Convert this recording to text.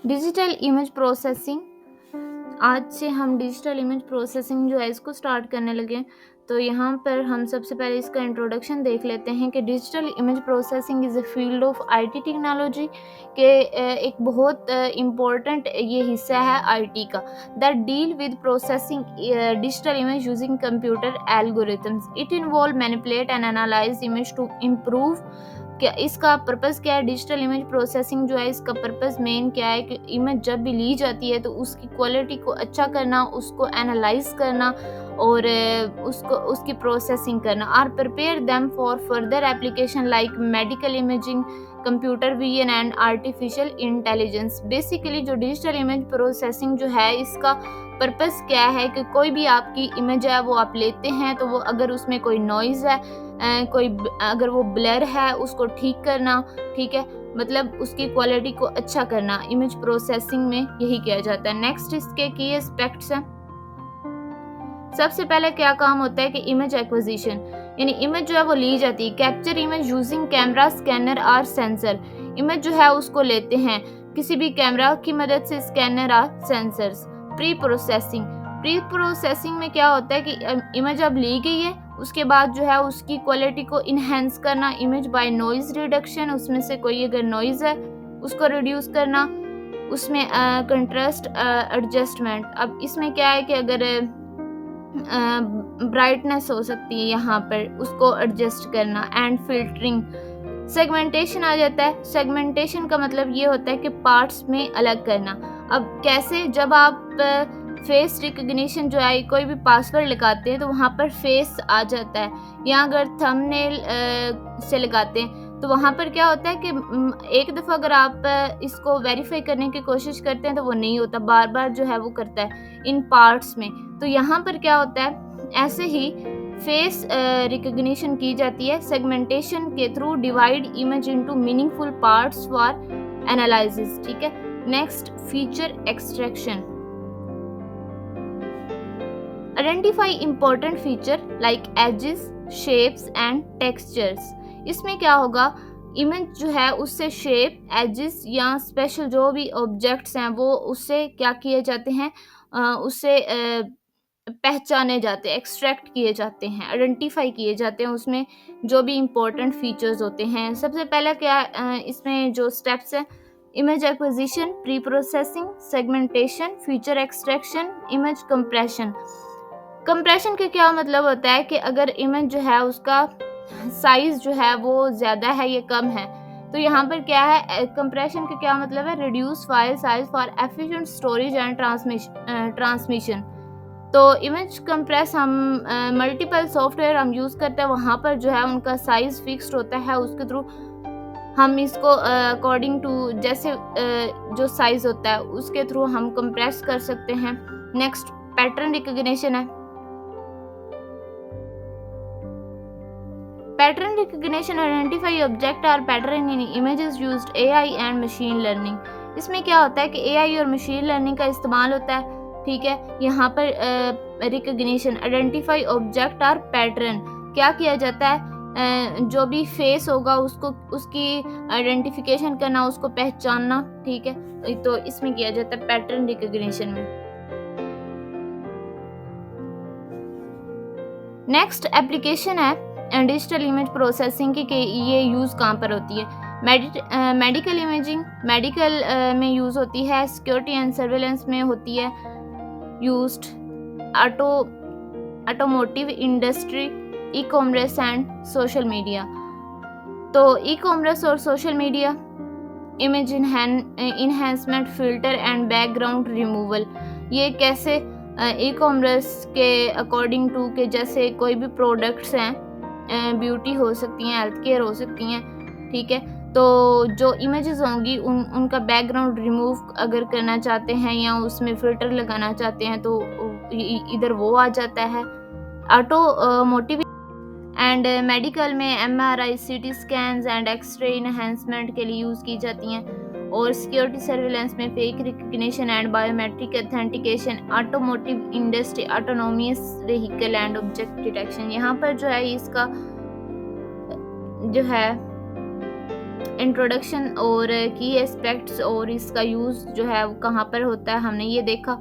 Digital image processing. आज से हम डिजिटल इमेज प्रोसेसिंग जो है इसको स्टार्ट करने लगे हैं। तो यहाँ पर हम सबसे पहले इसका इंट्रोडक्शन देख लेते हैं कि digital image processing is a field of IT technology के एक बहुत इम्पोर्टेंट ये हिस्सा है आईटी का, that deal with processing digital image using computer algorithms. It involve manipulate and analyze image to improve. क्या इसका पर्पस क्या है? डिजिटल इमेज प्रोसेसिंग जो है इसका पर्पस मेन क्या है कि इमेज जब भी ली जाती है तो उसकी क्वालिटी को अच्छा करना, उसको एनालाइज करना और उसको उसकी प्रोसेसिंग करना, or prepare them for further application like medical imaging, computer vision and artificial intelligence. Basically जो डिजिटल इमेज प्रोसेसिंग जो है इसका पर्पस क्या है कि कोई भी आपकी इमेज है वो आप लेते हैं तो वो अगर उसमें कोई नॉइज़ है, अगर वो ब्लर है उसको ठीक करना, ठीक है, मतलब उसकी क्वालिटी को अच्छा करना, इमेज प्रोसेसिंग में यही किया जाता है। नेक्स्ट इसके की एस्पेक्ट्स हैं। सबसे पहले क्या काम होता है कि इमेज एक्विजिशन, यानी इमेज जो है वो ली जाती है। Capture image using camera, scanner और सेंसर। इमेज जो है उसको लेते हैं किसी भी कैमरा की मदद से, स्कैनर और sensors. Pre processing. Pre processing में क्या होता है कि इमेज अब ली गई है, उसके बाद जो है उसकी क्वालिटी को इन्हेंस करना, इमेज बाय नॉइज रिडक्शन, उसमें से कोई अगर नॉइज है उसको रिड्यूस करना, उसमें कंट्रास्ट एडजस्टमेंट। अब इसमें क्या है कि अगर ब्राइटनेस हो सकती है यहाँ पर, उसको एडजस्ट करना, एंड फिल्टरिंग। सेगमेंटेशन आ जाता है। सेगमेंटेशन का मतलब ये होता है कि पार्ट्स में अलग करना। अब कैसे? जब आप फेस रिकग्निशन जो है, कोई भी पासवर्ड लगाते हैं तो वहाँ पर फेस आ जाता है, या अगर थंबनेल से लगाते हैं तो वहाँ पर क्या होता है कि एक दफ़ा अगर आप इसको वेरीफाई करने की कोशिश करते हैं तो वो नहीं होता, बार बार जो है वो करता है इन पार्ट्स में। तो यहाँ पर क्या होता है, ऐसे ही फेस रिकग्निशन की जाती है सेगमेंटेशन के through, divide image into meaningful parts for analysis, ठीक है। Next, feature extraction. Identify important feature like edges, shapes and textures. इसमें क्या होगा, इमेज जो है उससे शेप, एजेस या स्पेशल जो भी ऑब्जेक्ट्स हैं वो उससे क्या किए जाते हैं, उससे पहचाने जाते हैं, एक्सट्रैक्ट किए जाते हैं, आइडेंटिफाई किए जाते हैं, उसमें जो भी इम्पोर्टेंट फीचर्स होते हैं। सबसे पहले क्या इसमें जो स्टेप्स हैं, image acquisition, pre processing, segmentation, feature extraction, image compression. Compression का क्या मतलब होता है कि अगर इमेज जो है उसका साइज जो है वो ज़्यादा है या कम है, तो यहाँ पर क्या है, कंप्रेशन का क्या मतलब है, reduce file size for efficient storage and transmission. तो इमेज कंप्रेस हम मल्टीपल सॉफ्टवेयर हम यूज़ करते हैं, वहाँ पर जो है उनका साइज़ फिक्स्ड होता है, उसके थ्रू हम इसको अकॉर्डिंग टू जैसे जो साइज़ होता है उसके थ्रू हम कंप्रेस कर सकते हैं। नेक्स्ट, पैटर्न रिकग्निशन है। पैटर्न रिकग्निशन आइडेंटिफाई ऑब्जेक्ट और pattern in images used AI and machine learning. इसमें क्या होता है कि एआई और मशीन लर्निंग का इस्तेमाल होता है, ठीक है। यहाँ पर रिकग्निशन, आइडेंटिफाई ऑब्जेक्ट और पैटर्न, क्या किया जाता है, जो भी फेस होगा उसको उसकी आइडेंटिफिकेशन करना, उसको पहचानना, ठीक है। तो इसमें किया जाता है पैटर्न रिकग्निशन में। नेक्स्ट एप्लीकेशन है डिजिटल इमेज प्रोसेसिंग की, ये यूज़ कहाँ पर होती है। मेडिकल इमेजिंग, मेडिकल में यूज़ होती है, सिक्योरिटी एंड सर्वेलेंस में होती है used, auto automotive industry, e commerce and social media. तो ई कॉमर्स और social media, image enhancement, filter and background removal. ये कैसे, ई कॉमर्स के अकॉर्डिंग टू के जैसे कोई भी प्रोडक्ट्स हैं, ब्यूटी हो सकती हैं, हेल्थ केयर हो सकती हैं, ठीक है। तो जो इमेजेस होंगी उनका बैकग्राउंड रिमूव अगर करना चाहते हैं या उसमें फ़िल्टर लगाना चाहते हैं तो इधर वो आ जाता है। ऑटोमोटिव एंड मेडिकल में MRI, CT scans and X-ray enhancement के लिए यूज़ की जाती हैं, और सिक्योरिटी सर्विलेंस में face recognition and biometric authentication, automotive industry, autonomous vehicle and object detection. यहाँ पर जो है इसका जो है इंट्रोडक्शन और की एस्पेक्ट्स और इसका यूज़ जो है वो कहाँ पर होता है हमने ये देखा।